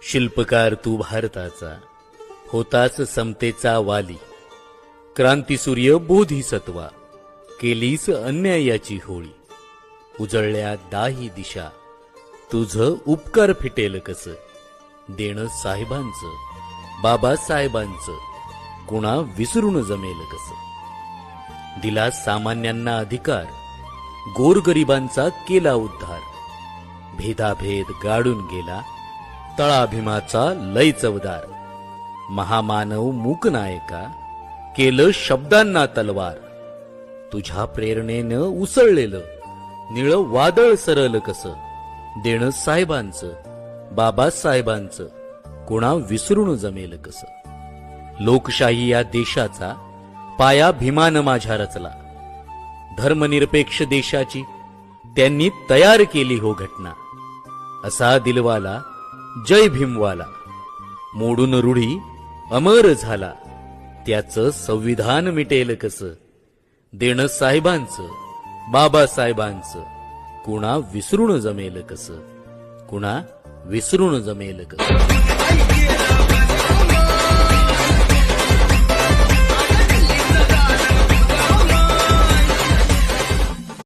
शिल्पकार तू भारताचा, होतास समतेचा वाली. क्रांतीसूर्य बोधिसत्वा, केलीस अन्यायाची होळी. उजळल्या दाही दिशा, तुझं उपकार फिटेल कस. देणं साहेबांचं, बाबासाहेबांचं, कुणा विसरून जमेल कस. दिला सामान्यांना अधिकार, गोरगरिबांचा केला उद्धार. भेदाभेद गाडून गेला, तळाभिमाचा लय चवदार. महामानव मूकनायका, केलं शब्दांना तलवार. तुझ्या प्रेरणेनं उसळलेलं निळ वादळ सरल कसं. देणं साहेबांचं, बाबासाहेबांचं, कुणा विसरून जमेल कसं. लोकशाही या देशाचा पाया भीमानं माझ्या रचला. धर्मनिरपेक्ष देशाची त्यांनी तयार केली हो घटना. असा दिलवाला जय भीमवाला, मोडून रूढी अमर झाला. त्याचं संविधान मिटेल कसं. देणं साहेबांचं, बाबासाहेबांचं, कुणा विसरून जमेल कसं. कुणा विसरून जमेल कसं.